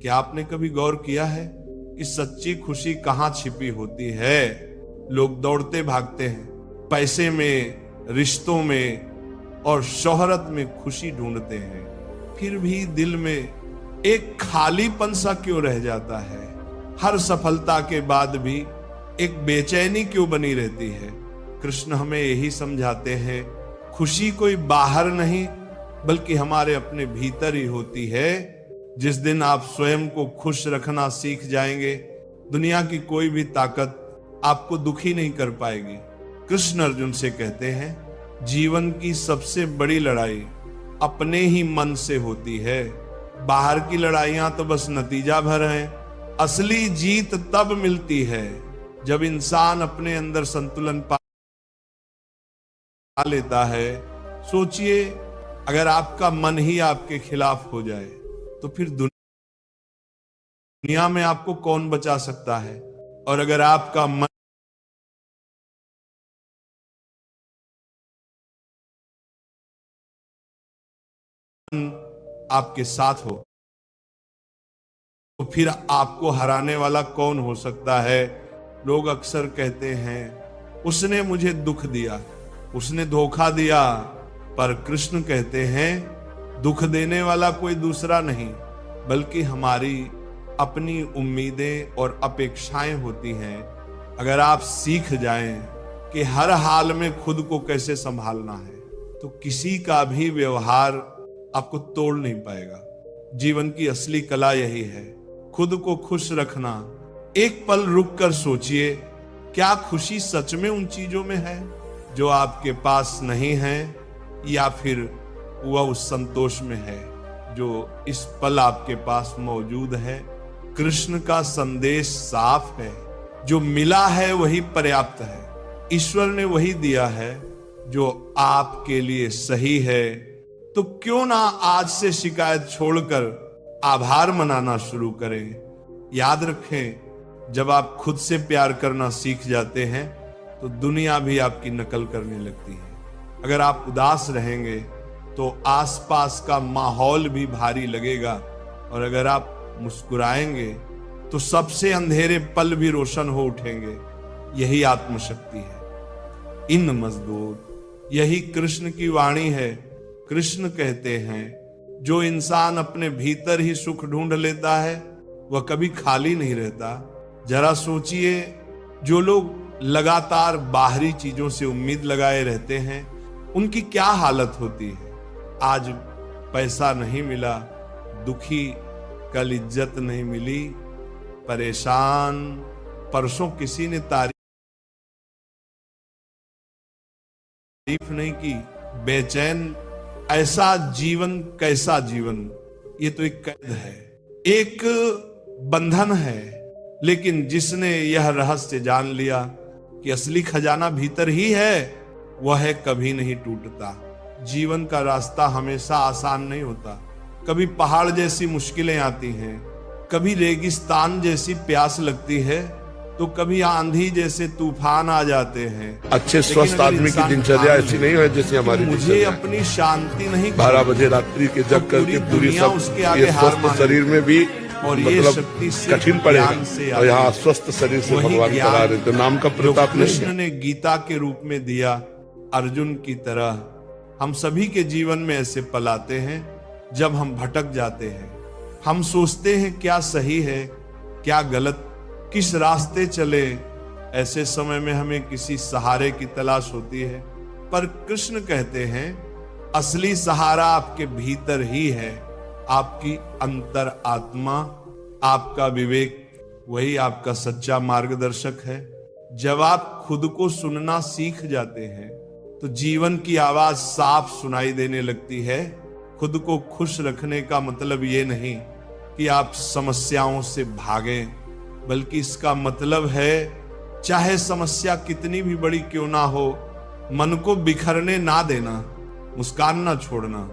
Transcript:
क्या आपने कभी गौर किया है कि सच्ची खुशी कहाँ छिपी होती है? लोग दौड़ते भागते हैं, पैसे में, रिश्तों में और शोहरत में खुशी ढूंढते हैं, फिर भी दिल में एक खालीपन सा क्यों रह जाता है? हर सफलता के बाद भी एक बेचैनी क्यों बनी रहती है? कृष्ण हमें यही समझाते हैं, खुशी कोई बाहर नहीं बल्कि हमारे अपने भीतर ही होती है। जिस दिन आप स्वयं को खुश रखना सीख जाएंगे, दुनिया की कोई भी ताकत आपको दुखी नहीं कर पाएगी। कृष्ण अर्जुन से कहते हैं, जीवन की सबसे बड़ी लड़ाई अपने ही मन से होती है। बाहर की लड़ाइयां तो बस नतीजा भर हैं। असली जीत तब मिलती है जब इंसान अपने अंदर संतुलन पा लेता है। सोचिए, अगर आपका मन ही आपके खिलाफ हो जाए तो फिर दुनिया में आपको कौन बचा सकता है? और अगर आपका मन आपके साथ हो तो फिर आपको हराने वाला कौन हो सकता है? लोग अक्सर कहते हैं, उसने मुझे दुख दिया, उसने धोखा दिया। पर कृष्ण कहते हैं, दुख देने वाला कोई दूसरा नहीं बल्कि हमारी अपनी उम्मीदें और अपेक्षाएं होती हैं। अगर आप सीख जाएं कि हर हाल में खुद को कैसे संभालना है, तो किसी का भी व्यवहार आपको तोड़ नहीं पाएगा। जीवन की असली कला यही है, खुद को खुश रखना। एक पल रुक कर सोचिए, क्या खुशी सच में उन चीजों में है जो आपके पास नहीं है, या फिर वह उस संतोष में है जो इस पल आपके पास मौजूद है? कृष्ण का संदेश साफ है, जो मिला है वही पर्याप्त है। ईश्वर ने वही दिया है जो आपके लिए सही है। तो क्यों ना आज से शिकायत छोड़कर आभार मनाना शुरू करें। याद रखें, जब आप खुद से प्यार करना सीख जाते हैं तो दुनिया भी आपकी नकल करने लगती है। अगर आप उदास रहेंगे तो आसपास का माहौल भी भारी लगेगा, और अगर आप मुस्कुराएंगे तो सबसे अंधेरे पल भी रोशन हो उठेंगे। यही आत्मशक्ति है। इन मजदूर, यही कृष्ण की वाणी है। कृष्ण कहते हैं, जो इंसान अपने भीतर ही सुख ढूंढ लेता है वह कभी खाली नहीं रहता। जरा सोचिए, जो लोग लगातार बाहरी चीजों से उम्मीद लगाए रहते हैं, उनकी क्या हालत होती है। आज पैसा नहीं मिला, दुखी, कल इज्जत नहीं मिली, परेशान, परसों किसी ने तारीफ नहीं की, बेचैन। ऐसा जीवन कैसा जीवन? ये तो एक कैद है, एक बंधन है। लेकिन जिसने यह रहस्य जान लिया कि असली खजाना भीतर ही है, वह कभी नहीं टूटता। जीवन का रास्ता हमेशा आसान नहीं होता। कभी पहाड़ जैसी मुश्किलें आती हैं, कभी रेगिस्तान जैसी प्यास लगती है, तो कभी आंधी जैसे तूफान आ जाते हैं। अच्छे स्वस्थ आदमी की दिनचर्या ऐसी नहीं है जैसी हमारी। मुझे अपनी शांति नहीं, 12 बजे रात्रि के जग करके पूरी सब उसके आगे स्वस्थ शरीर में भी और मतलब कठिन पड़ेगा, और यहाँ स्वस्थ शरीर से भगवान करा रहे। तो नाम का प्रताप नहीं। कृष्ण ने गीता के रूप में दिया, अर्जुन की तरह हम सभी के जीवन में ऐसे पल आते हैं जब हम भटक जाते हैं। हम सोचते हैं क्या सही है, क्या गलत, किस रास्ते चले। ऐसे समय में हमें किसी सहारे की तलाश होती है, पर कृष्ण कहते हैं, असली सहारा आपके भीतर ही है। आपकी अंतर आत्मा, आपका विवेक, वही आपका सच्चा मार्गदर्शक है। जब आप खुद को सुनना सीख जाते हैं तो जीवन की आवाज साफ सुनाई देने लगती है। खुद को खुश रखने का मतलब ये नहीं कि आप समस्याओं से भागें, बल्कि इसका मतलब है, चाहे समस्या कितनी भी बड़ी क्यों ना हो, मन को बिखरने ना देना, मुस्कान ना छोड़ना।